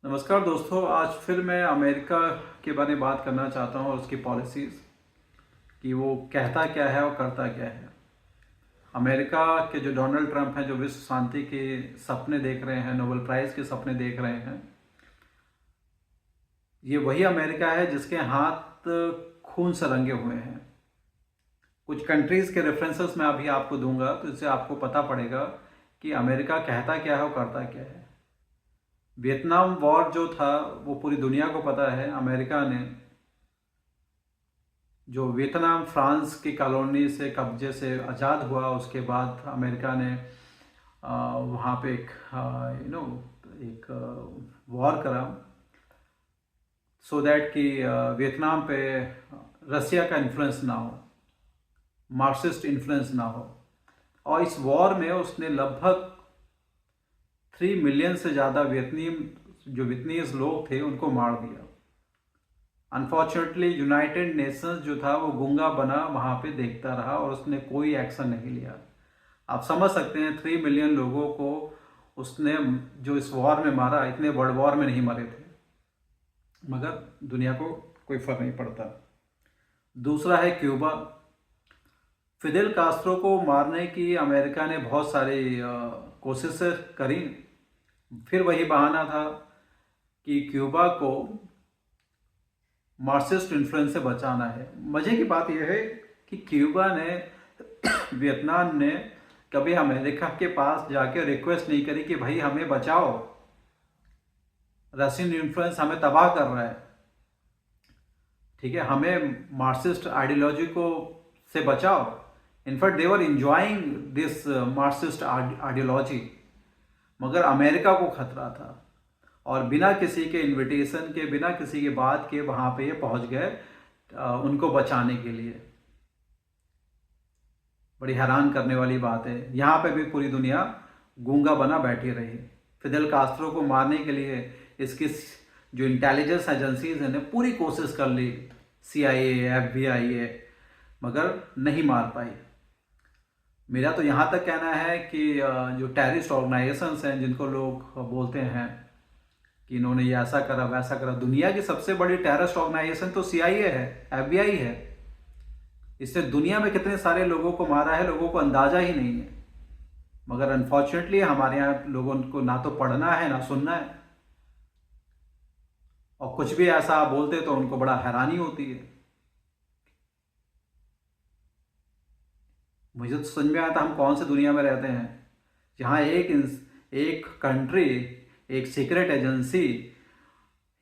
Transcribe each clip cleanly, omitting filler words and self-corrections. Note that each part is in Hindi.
नमस्कार दोस्तों, आज फिर मैं अमेरिका के बारे में बात करना चाहता हूँ और उसकी पॉलिसीज़ कि वो कहता क्या है और करता क्या है। अमेरिका के जो डोनाल्ड ट्रंप हैं, जो विश्व शांति के सपने देख रहे हैं, नोबेल प्राइज़ के सपने देख रहे हैं, ये वही अमेरिका है जिसके हाथ खून से रंगे हुए हैं। कुछ कंट्रीज़ के रेफरेंसेस मैं अभी आपको दूंगा तो इससे आपको पता पड़ेगा कि अमेरिका कहता क्या है और करता क्या है। वियतनाम वॉर जो था वो पूरी दुनिया को पता है। अमेरिका ने जो वियतनाम फ्रांस की कॉलोनी से कब्जे से आज़ाद हुआ, उसके बाद अमेरिका ने वहाँ पे एक वॉर करा सो दैट कि वियतनाम पे रसिया का इन्फ्लुएंस ना हो, मार्क्सिस्ट इन्फ्लुएंस ना हो। और इस वॉर में उसने लगभग 3 मिलियन से ज़्यादा वियतनीज लोग थे उनको मार दिया। अनफॉर्चुनेटली यूनाइटेड नेशंस जो था वो गूंगा बना वहाँ पे देखता रहा और उसने कोई एक्शन नहीं लिया। आप समझ सकते हैं 3 मिलियन लोगों को उसने जो इस वॉर में मारा, इतने वर्ल्ड वॉर में नहीं मरे थे, मगर दुनिया को कोई फर्क नहीं पड़ता। दूसरा है क्यूबा। फिदेल कास्ट्रो को मारने की अमेरिका ने बहुत सारी कोशिशें करी, फिर वही बहाना था कि क्यूबा को मार्क्सिस्ट इन्फ्लुएंस से बचाना है। मजे की बात यह है कि क्यूबा ने वियतनाम ने कभी अमेरिका के पास जाके रिक्वेस्ट नहीं करी कि भाई हमें बचाओ, रशियन इन्फ्लुएंस हमें तबाह कर रहा है, ठीक है, हमें मार्क्सिस्ट आइडियोलॉजी को से बचाओ। In fact they were enjoying this Marxist ideology, मगर अमेरिका को खतरा था और बिना किसी के इनविटेशन के, बिना किसी के बात के वहाँ पे ये पहुँच गए उनको बचाने के लिए। बड़ी हैरान करने वाली बात है। यहाँ पे भी पूरी दुनिया गूंगा बना बैठी रही। फिदेल कास्ट्रो को मारने के लिए इसकी जो इंटेलिजेंस एजेंसीज हैं ने पूरी कोशिश कर ली, CIA, FBI, मगर नहीं मार पाई। मेरा तो यहाँ तक कहना है कि जो टेररिस्ट ऑर्गेनाइजेशंस हैं, जिनको लोग बोलते हैं कि इन्होंने ये ऐसा करा वैसा करा, दुनिया की सबसे बड़ी टेररिस्ट ऑर्गेनाइजेशन तो CIA है, FBI है। इसने दुनिया में कितने सारे लोगों को मारा है, लोगों को अंदाजा ही नहीं है। मगर अनफॉर्चुनेटली हमारे यहाँ लोगों को ना तो पढ़ना है ना सुनना है, और कुछ भी ऐसा आप बोलते तो उनको बड़ा हैरानी होती है। मुझे तो समझ में आता हम कौन सी दुनिया में रहते हैं जहाँ एक कंट्री, एक सीक्रेट एजेंसी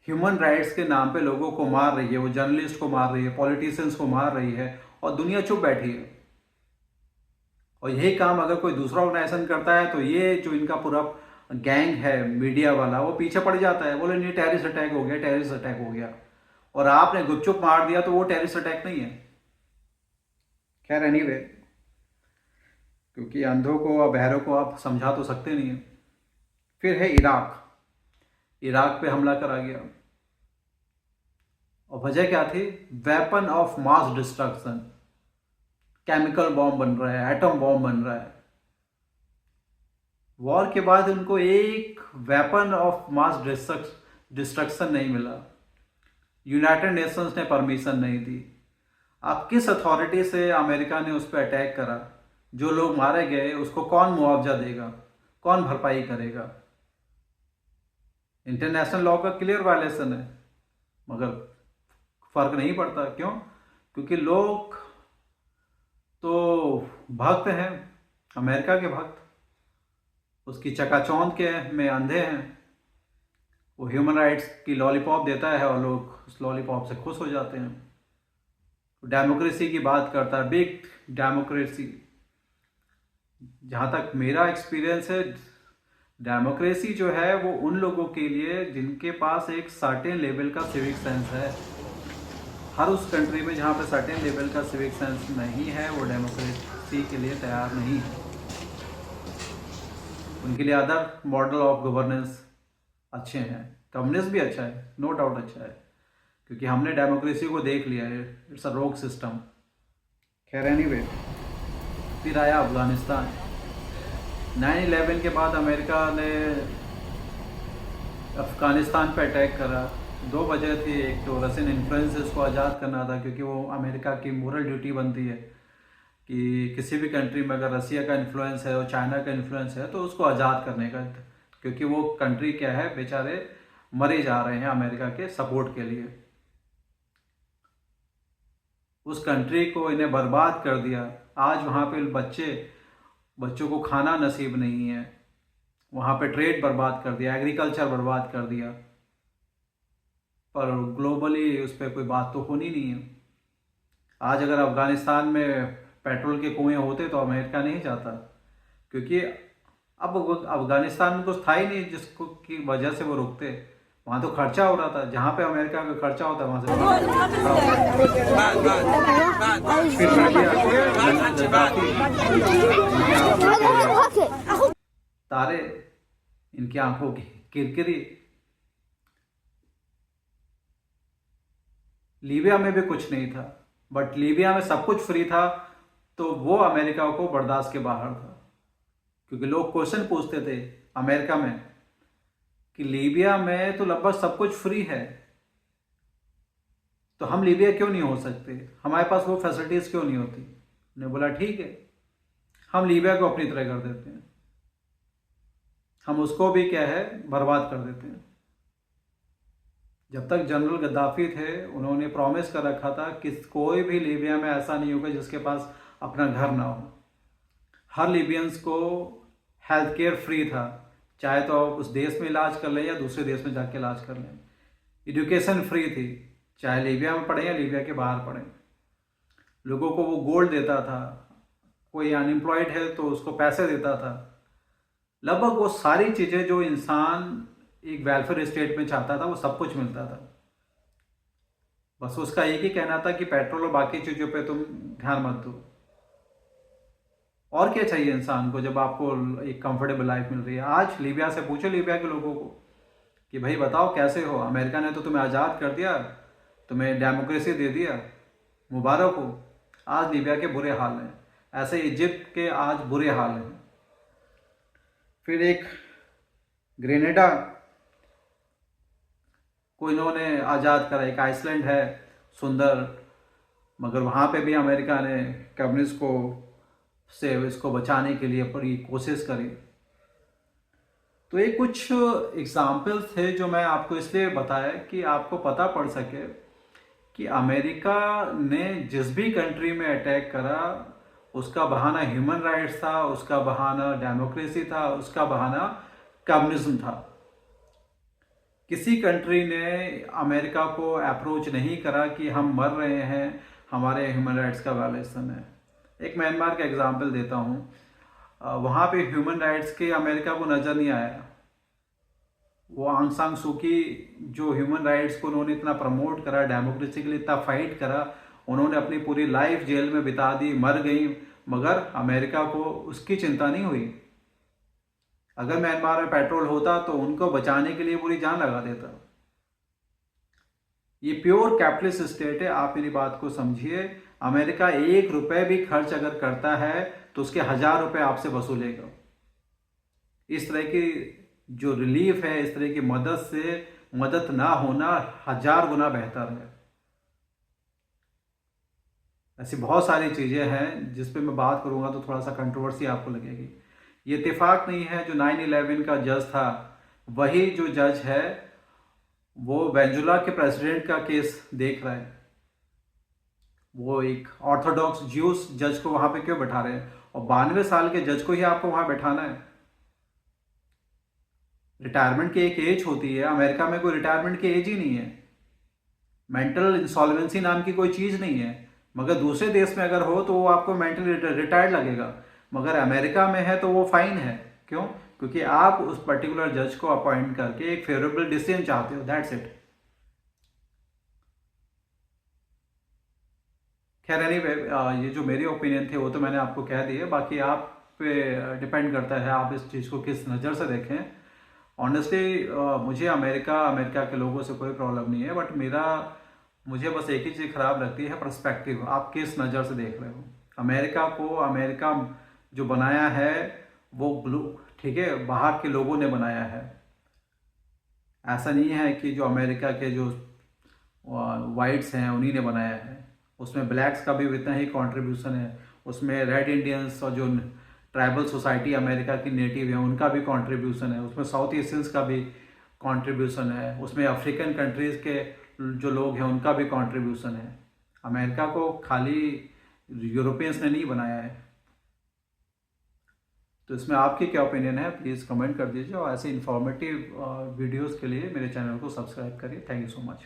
ह्यूमन राइट्स के नाम पे लोगों को मार रही है, वो जर्नलिस्ट को मार रही है, पॉलिटिशियंस को मार रही है, और दुनिया चुप बैठी है। और यही काम अगर कोई दूसरा ऑर्गेनाइजेशन करता है तो ये जो इनका पूरा गैंग है मीडिया वाला, वो पीछे पड़ जाता है, बोले नहीं टेररिस्ट अटैक हो गया, टेररिस्ट अटैक हो गया, और आपने गुपचुप मार दिया तो वो टेररिस्ट अटैक नहीं है। खैर एनीवे, क्योंकि अंधों को और बहरों को आप समझा तो सकते नहीं है। फिर है इराक। इराक पे हमला करा गया, और वजह क्या थी? Weapon of mass destruction. Chemical bomb बन रहा है, एटम बॉम्ब बन रहा है। वॉर के बाद उनको एक वेपन ऑफ मास डिस्ट्रक्शन नहीं मिला, यूनाइटेड नेशंस ने परमिशन नहीं दी। अब किस अथॉरिटी से अमेरिका ने उस पर अटैक करा? जो लोग मारे गए उसको कौन मुआवजा देगा, कौन भरपाई करेगा? इंटरनेशनल लॉ का क्लियर वायलेशन है, मगर फर्क नहीं पड़ता। क्यों? क्योंकि लोग तो भक्त हैं, अमेरिका के भक्त, उसकी चकाचौंध के में अंधे हैं। वो ह्यूमन राइट्स की लॉलीपॉप देता है और लोग उस लॉलीपॉप से खुश हो जाते हैं। डेमोक्रेसी की बात करता है, बिग डेमोक्रेसी। जहाँ तक मेरा एक्सपीरियंस है, डेमोक्रेसी जो है वो उन लोगों के लिए जिनके पास एक सर्टेन लेवल का सिविक सेंस है। हर उस कंट्री में जहाँ पे सर्टेन लेवल का सिविक सेंस नहीं है, वो डेमोक्रेसी के लिए तैयार नहीं है। उनके लिए अदर मॉडल ऑफ गवर्नेंस अच्छे हैं। कम्युनिस्ट भी अच्छा है, नो डाउट अच्छा है, क्योंकि हमने डेमोक्रेसी को देख लिया है, इट्स अ रोग सिस्टम। खैर एनीवे, फिर आया अफगानिस्तान। 9/11 के बाद अमेरिका ने अफ़गानिस्तान पे अटैक करा। दो वजह थी, एक तो रशियन इन्फ्लुएंसेस को आज़ाद करना था, क्योंकि वो अमेरिका की मोरल ड्यूटी बनती है कि किसी भी कंट्री में अगर रसिया का इन्फ्लुएंस है और चाइना का इन्फ्लुएंस है तो उसको आज़ाद करने का, क्योंकि वो कंट्री क्या है, बेचारे मरे जा रहे हैं अमेरिका के सपोर्ट के लिए। उस कंट्री को इन्हें बर्बाद कर दिया। आज वहाँ पे बच्चों को खाना नसीब नहीं है, वहाँ पे ट्रेड बर्बाद कर दिया, एग्रीकल्चर बर्बाद कर दिया, पर ग्लोबली उस पर कोई बात तो होनी नहीं है। आज अगर अफ़गानिस्तान में पेट्रोल के कुएं होते तो अमेरिका नहीं जाता, क्योंकि अब अफ़गानिस्तान में कुछ था ही नहीं जिसको की वजह से वो रुकते। वहाँ तो खर्चा हो रहा था, जहाँ पे अमेरिका का खर्चा होता है वहाँ से तारे, इनकी आंखों की किरकिरी। लीबिया में भी कुछ नहीं था, बट लीबिया में सब कुछ फ्री था, तो वो अमेरिका को बर्दाश्त के बाहर था। क्योंकि लोग क्वेश्चन पूछते थे अमेरिका में कि लीबिया में तो लगभग सब कुछ फ्री है, तो हम लीबिया क्यों नहीं हो सकते, हमारे पास वो फैसिलिटीज़ क्यों नहीं होती। उन्होंने बोला ठीक है, हम लीबिया को अपनी तरह कर देते हैं, हम उसको भी क्या है बर्बाद कर देते हैं। जब तक जनरल गद्दाफी थे, उन्होंने प्रॉमिस कर रखा था कि कोई भी लीबिया में ऐसा नहीं होगा जिसके पास अपना घर ना हो। हर लीबियंस को हेल्थ केयर फ्री था, चाहे तो आप उस देश में इलाज कर लें या दूसरे देश में जाके इलाज कर लें। एजुकेशन फ्री थी, चाहे लीबिया में पढ़ें या लीबिया के बाहर पढ़ें। लोगों को वो गोल्ड देता था, कोई अनएम्प्लॉयड है तो उसको पैसे देता था। लगभग वो सारी चीज़ें जो इंसान एक वेलफेयर स्टेट में चाहता था वो सब कुछ मिलता था। बस उसका एक ही कहना था कि पेट्रोल और बाकी चीज़ों पे तुम ध्यान मत दो। और क्या चाहिए इंसान को जब आपको एक कंफर्टेबल लाइफ मिल रही है। आज लीबिया से पूछो, लीबिया के लोगों को कि भाई बताओ कैसे हो, अमेरिका ने तो तुम्हें आज़ाद कर दिया, तुम्हें डेमोक्रेसी दे दिया, मुबारक हो। आज लीबिया के बुरे हाल हैं, ऐसे इजिप्ट के आज बुरे हाल हैं। फिर एक ग्रेनेडा को इन्होंने आज़ाद करा, एक आइसलैंड है सुंदर, मगर वहाँ पे भी अमेरिका ने कम्युनिस्ट को से इसको बचाने के लिए बड़ी कोशिश करी। तो ये कुछ एग्जाम्पल्स थे जो मैं आपको इसलिए बताया कि आपको पता पड़ सके कि अमेरिका ने जिस भी कंट्री में अटैक करा उसका बहाना ह्यूमन राइट्स था, उसका बहाना डेमोक्रेसी था, उसका बहाना कम्युनिज्म था। किसी कंट्री ने अमेरिका को अप्रोच नहीं करा कि हम मर रहे हैं, हमारे ह्यूमन राइट्स का वायलेशन है। एक म्यांमार का एग्जांपल देता हूँ, वहाँ पे ह्यूमन राइट्स के अमेरिका को नज़र नहीं आया। वो आंग सांग सूकी जो ह्यूमन राइट्स को उन्होंने इतना प्रमोट करा, डेमोक्रेसी के लिए इतना फाइट करा, उन्होंने अपनी पूरी लाइफ जेल में बिता दी, मर गई, मगर अमेरिका को उसकी चिंता नहीं हुई। अगर म्यांमार में पेट्रोल होता तो उनको बचाने के लिए पूरी जान लगा देता। ये प्योर कैपिटलिस्ट स्टेट है, आप मेरी बात को समझिए। अमेरिका 1 रुपए भी खर्च अगर करता है तो उसके 1000 रुपए आपसे वसूलेगा। इस तरह की जो रिलीफ है, इस तरह की मदद से मदद ना होना 1000 गुना बेहतर है। ऐसी बहुत सारी चीज़ें हैं जिस पे मैं बात करूंगा तो थोड़ा सा कंट्रोवर्सी आपको लगेगी। ये इत्तेफाक नहीं है जो 9/11 का जज था वही जो जज है वो वेनेजुला के प्रेसिडेंट का केस देख रहा है। वो एक ऑर्थोडॉक्स ज्यूस जज को वहां पे क्यों बैठा रहे हैं, और 92 साल के जज को ही आपको वहां बैठाना है। रिटायरमेंट की एक एज होती है, अमेरिका में कोई रिटायरमेंट की एज ही नहीं है। मेंटल इंसॉल्वेंसी नाम की कोई चीज़ नहीं है, मगर दूसरे देश में अगर हो तो वो आपको मेंटली रिटायर्ड लगेगा, मगर अमेरिका में है तो वो फाइन है। क्यों? क्योंकि आप उस पर्टिकुलर जज को अपॉइंट करके एक फेवरेबल डिसीजन चाहते हो, दैट्स इट। खैर एनीवे, ये जो मेरी ओपिनियन थी वो तो मैंने आपको कह दी है, बाकी आप पे डिपेंड करता है आप इस चीज़ को किस नज़र से देखें। ऑनेस्टली मुझे अमेरिका के लोगों से कोई प्रॉब्लम नहीं है, बट मुझे बस एक ही चीज़ खराब लगती है, पर्सपेक्टिव। आप किस नज़र से देख रहे हो अमेरिका जो बनाया है वो ठीक है, बाहर के लोगों ने बनाया है। ऐसा नहीं है कि जो अमेरिका के जो वाइट्स हैं उन्हीं ने बनाया है, उसमें ब्लैक्स का भी उतना ही कंट्रीब्यूशन है, उसमें रेड इंडियंस और जो ट्राइबल सोसाइटी अमेरिका की नेटिव है उनका भी कंट्रीब्यूशन है, उसमें साउथ एशियंस का भी कंट्रीब्यूशन है, उसमें अफ्रीकन कंट्रीज़ के जो लोग हैं उनका भी कंट्रीब्यूशन है। अमेरिका को खाली यूरोपियंस ने नहीं बनाया है। तो इसमें आपकी क्या ओपिनियन है, प्लीज़ कमेंट कर दीजिए, और ऐसे इन्फॉर्मेटिव वीडियोज़ के लिए मेरे चैनल को सब्सक्राइब करिए। Thank you so much.